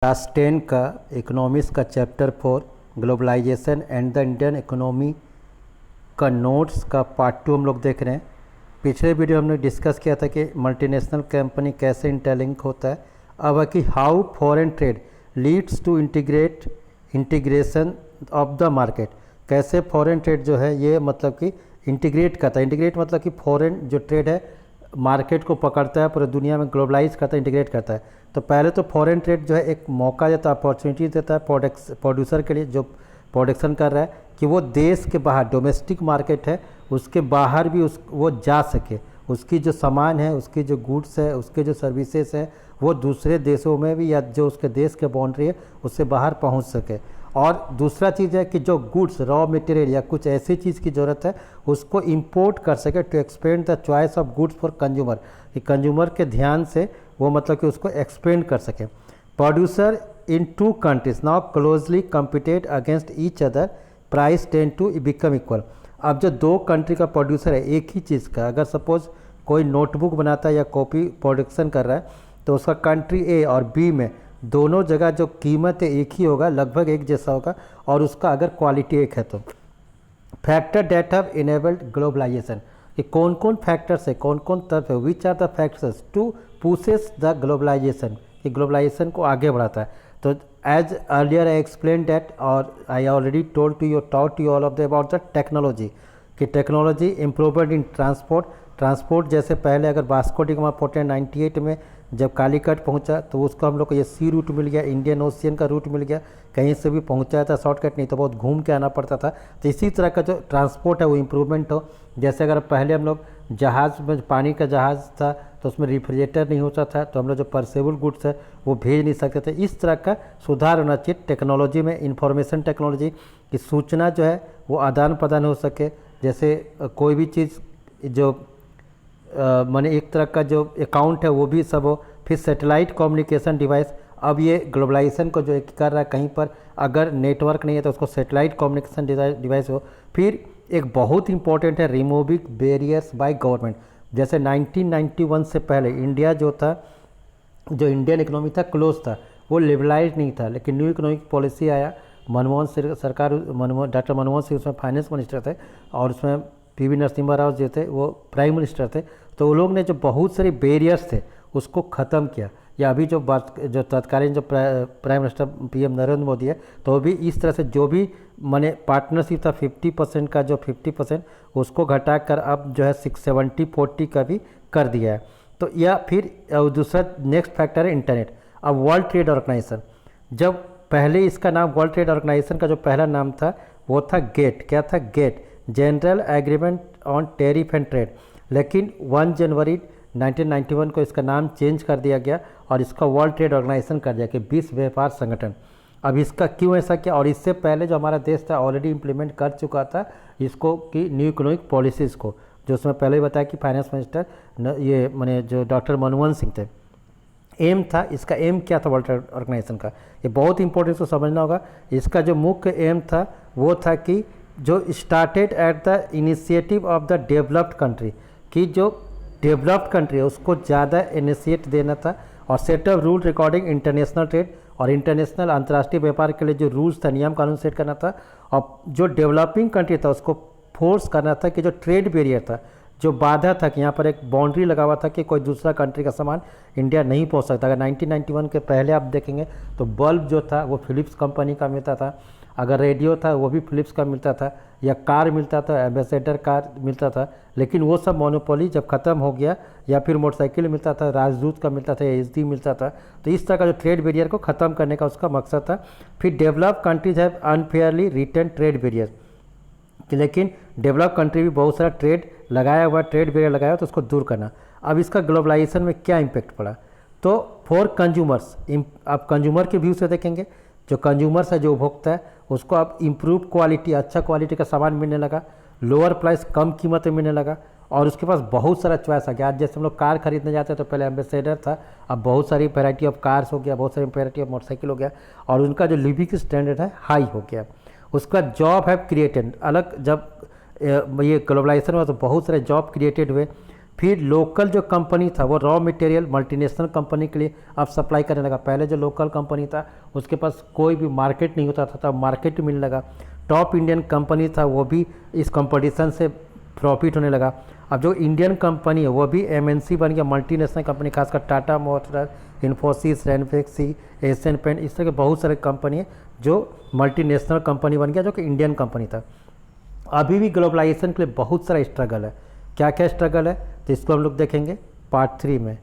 Class 10 का economics का chapter 4 globalization and the Indian economy का नोट्स का पार्ट 2 हम लोग देख रहे हैं। पिछले वीडियो हमने डिस्कस किया था कि मल्टीनेशनल कंपनी कैसे इंटरलिंक होता है। अब है कि how foreign trade leads to integration of the market. कैसे फॉरेन ट्रेड जो है ये मतलब कि इंटीग्रेट करता है। इंटीग्रेट मतलब कि फॉरेन जो ट्रेड है मार्केट को पकड़ता है, पूरी दुनिया में ग्लोबलाइज करता है, इंटीग्रेट करता है। तो पहले तो फॉरेन ट्रेड जो है एक मौका देता है, अपॉर्चुनिटी देता है प्रोड्यूसर के लिए जो प्रोडक्शन कर रहा है कि वो देश के बाहर डोमेस्टिक मार्केट है उसके बाहर भी वो जा सके, उसकी जो सामान है, उसकी जो गुड्स है, उसके जो सर्विसेज है वो दूसरे देशों में भी या जो उसके देश के बाउंड्री है उससे बाहर पहुंच सके। और दूसरा चीज़ है कि जो गुड्स रॉ मटेरियल या कुछ ऐसी चीज़ की ज़रूरत है उसको इंपोर्ट कर सके to expand the choice of goods for consumer, कि कंज्यूमर के ध्यान से वो मतलब कि उसको एक्सपेंड कर सके। Producer in two countries now closely compete against each other, price tend to become equal. अब जो दो कंट्री का प्रोड्यूसर है एक ही चीज़ का, अगर सपोज कोई नोटबुक बनाता है या कॉपी प्रोडक्शन कर रहा है तो उसका कंट्री ए और बी में दोनों जगह जो कीमत है एक ही होगा, लगभग एक जैसा होगा, और उसका अगर क्वालिटी एक है। तो factor that have enabled globalisation, कि कौन कौन फैक्टर्स है, कौन कौन तरफ है, which are the factors to pushes the globalisation, कि ग्लोबलाइजेशन को आगे बढ़ाता है। तो as earlier I explain that और I already taught you all of the about the technology, कि टेक्नोलॉजी इम्प्रूवमेंट इन ट्रांसपोर्ट जैसे पहले अगर वास्को डी गामा 1498 में जब कालीकट पहुंचा तो उसको हम लोग को ये सी रूट मिल गया, इंडियन ओशियन का रूट मिल गया, कहीं से भी पहुंचा था शॉर्टकट, नहीं तो बहुत घूम के आना पड़ता था। तो इसी तरह का जो ट्रांसपोर्ट है वो इम्प्रूवमेंट हो। जैसे अगर पहले हम लोग जहाज़ में पानी का जहाज़ था तो उसमें रेफ्रिजरेटर नहीं होता था तो हम लोग जो परसेबल गुड्स है वो भेज नहीं सकते थे। इस तरह का सुधार होना चाहिए टेक्नोलॉजी में, इंफॉर्मेशन टेक्नोलॉजी की सूचना जो है वो आदान प्रदान हो सके। जैसे कोई भी चीज़ जो माने एक तरह का जो अकाउंट है वो भी सब हो। फिर सैटेलाइट कम्युनिकेशन डिवाइस, अब ये ग्लोबलाइजेशन को जो कर रहा है, कहीं पर अगर नेटवर्क नहीं है तो उसको सैटेलाइट कम्युनिकेशन डिवाइस हो। फिर एक बहुत इंपॉर्टेंट है रिमूविंग बैरियर्स बाय गवर्नमेंट। जैसे 1991 से पहले इंडिया जो था, जो इंडियन इकोनॉमी था क्लोज था, वो लिबरलाइज नहीं था, लेकिन न्यू इकोनॉमिक पॉलिसी आया, डॉक्टर मनमोहन सिंह उसमें फाइनेंस मिनिस्टर थे और उसमें पीवी नरसिम्हा राव जो थे वो प्राइम मिनिस्टर थे। तो वो लोग ने जो बहुत सारे बैरियर्स थे उसको ख़त्म किया। या अभी जो तत्कालीन जो prime minister PM Narendra Modi है तो भी इस तरह से जो भी माने पार्टनरशिप था 50% का, जो 50% उसको घटाकर अब जो है 70-40 का भी कर दिया है। तो या फिर दूसरा नेक्स्ट फैक्टर है इंटरनेट। अब वर्ल्ड ट्रेड ऑर्गेनाइजेशन, जब पहले इसका नाम वर्ल्ड ट्रेड ऑर्गेनाइजेशन का जो पहला नाम था वो था गेट, क्या था GATT, general agreement on tariff and trade, लेकिन 1 जनवरी 1991 को इसका नाम चेंज कर दिया गया और इसका वर्ल्ड ट्रेड ऑर्गेनाइजेशन कर दिया कि विश्व व्यापार संगठन। अब इसका क्यों ऐसा किया, और इससे पहले जो हमारा देश था ऑलरेडी इम्प्लीमेंट कर चुका था इसको कि न्यू इकोनॉमिक पॉलिसीज़ को, जो उसमें पहले ही बताया कि फाइनेंस मिनिस्टर ये माने जो डॉक्टर मनमोहन सिंह थे। एम था, इसका एम क्या था वर्ल्ड ट्रेड ऑर्गेनाइजेशन का, ये बहुत इंपॉर्टेंट इसको समझना होगा। इसका जो मुख्य एम था वो था कि जो started at the initiative of the developed country, कि जो डेवलप्ड कंट्री है उसको ज़्यादा इनिशिएट देना था, और set of rule recording international trade, और इंटरनेशनल अंतर्राष्ट्रीय व्यापार के लिए जो रूल्स था, नियम कानून सेट करना था। और जो डेवलपिंग कंट्री था उसको फोर्स करना था कि जो ट्रेड बैरियर था, जो बाधा था कि यहाँ पर एक बाउंड्री लगा हुआ था कि कोई दूसरा कंट्री का सामान इंडिया नहीं पहुँच सकता। अगर 1991 के पहले आप देखेंगे तो बल्ब जो था वो फिलिप्स कंपनी का मिलता था, अगर रेडियो था वो भी फिलिप्स का मिलता था, या कार मिलता था, एम्बेसडर कार मिलता था। लेकिन वो सब मोनोपोली जब ख़त्म हो गया, या फिर मोटरसाइकिल मिलता था, राजदूत का मिलता था, एचडी मिलता था। तो इस तरह का जो ट्रेड बैरियर को ख़त्म करने का उसका मकसद था। फिर develop countries have unfairly return trade barrier, लेकिन डेवलप कंट्री भी बहुत सारा ट्रेड लगाया हुआ, ट्रेड बैरियर लगाया हुआ, तो उसको दूर करना। अब इसका ग्लोबलाइजेशन में क्या इम्पेक्ट पड़ा, तो फॉर कंज्यूमर्स, आप कंज्यूमर के व्यू से देखेंगे, जो कंज्यूमर्स है, जो उपभोक्ता है, उसको अब इम्प्रूव क्वालिटी, अच्छा क्वालिटी का सामान मिलने लगा, लोअर प्राइस, कम कीमत में मिलने लगा, और उसके पास बहुत सारा चॉइस आ गया। आज जैसे हम लोग कार खरीदने जाते हैं तो पहले एम्बेसडर था, अब बहुत सारी वैरायटी ऑफ कार्स हो गया, बहुत सारी वैरायटी ऑफ मोटरसाइकिल हो गया, और उनका जो लिविंग स्टैंडर्ड है हाई हो गया। उसका जॉब है क्रिएटेड अलग, जब ये ग्लोबलाइजेशन हुआ तो बहुत सारे जॉब क्रिएटेड हुए। फिर लोकल जो कंपनी था वो रॉ मटेरियल मल्टीनेशनल कंपनी के लिए अब सप्लाई करने लगा। पहले जो लोकल कंपनी था उसके पास कोई भी मार्केट नहीं होता था, तब मार्केट मिलने लगा। टॉप इंडियन कंपनी था वो भी इस कंपटीशन से प्रॉफिट होने लगा। अब जो इंडियन कंपनी है वो भी एमएनसी बन गया, मल्टीनेशनल कंपनी, खासकर Tata Motors, Infosys, Ranbaxy, Asian paint, इस तरह के बहुत सारे कंपनी है जो मल्टीनेशनल कंपनी बन गया जो कि इंडियन कंपनी था। अभी भी ग्लोबलाइजेशन के लिए बहुत सारा स्ट्रगल है। क्या क्या स्ट्रगल है तो इसको हम लोग देखेंगे पार्ट 3 में।